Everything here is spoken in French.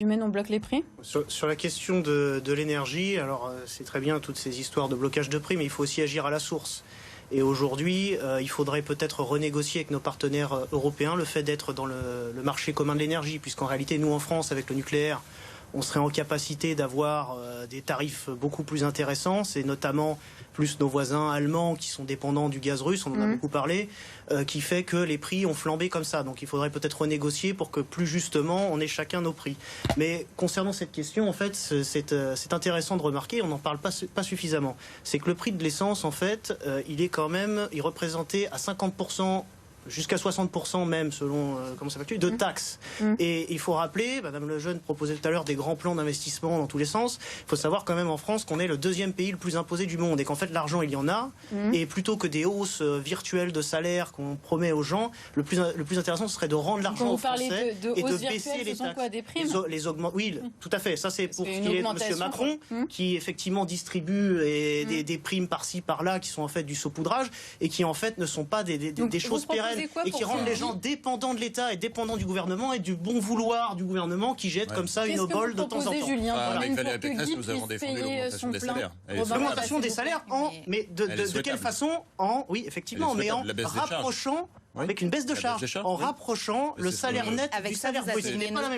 Humaine, on bloque les prix? Sur la question de l'énergie, alors c'est très bien toutes ces histoires de blocage de prix, mais il faut aussi agir à la source. Et aujourd'hui, il faudrait peut-être renégocier avec nos partenaires européens le fait d'être dans le marché commun de l'énergie, puisqu'en réalité, nous en France, avec le nucléaire, on serait en capacité d'avoir des tarifs beaucoup plus intéressants. C'est notamment plus nos voisins allemands qui sont dépendants du gaz russe, on en a beaucoup parlé, qui fait que les prix ont flambé comme ça. Donc il faudrait peut-être renégocier pour que plus justement on ait chacun nos prix. Mais concernant cette question, en fait, c'est intéressant de remarquer, on n'en parle pas suffisamment. C'est que le prix de l'essence, en fait, il représentait à 50%, jusqu'à 60% même, selon comment ça s'appelle, de taxes. Et il faut rappeler, Madame Lejeune proposait tout à l'heure des grands plans d'investissement dans tous les sens. Il faut savoir quand même en France qu'on est le deuxième pays le plus imposé du monde et qu'en fait l'argent il y en a. Et plutôt que des hausses virtuelles de salaire qu'on promet aux gens, le plus intéressant ce serait de rendre l'argent aux Français et de baisser les taxes. Quoi, des primes oui, tout à fait. Ça c'est pour ce qui est de M. Macron qui effectivement distribue des primes par-ci par-là qui sont en fait du saupoudrage et qui en fait ne sont pas des choses pérennes. Et qui rendent les gens dépendants de l'État et dépendants du gouvernement et du bon vouloir du gouvernement qui jette comme ça une obole de temps en temps. Julien, avec Valérie Pécresse, nous avons défendu l'augmentation des salaires. L'augmentation des salaires, mais de quelle façon? Oui, effectivement, mais en rapprochant, avec une baisse de charge, en rapprochant le salaire net du salaire brut. Ce n'est pas la même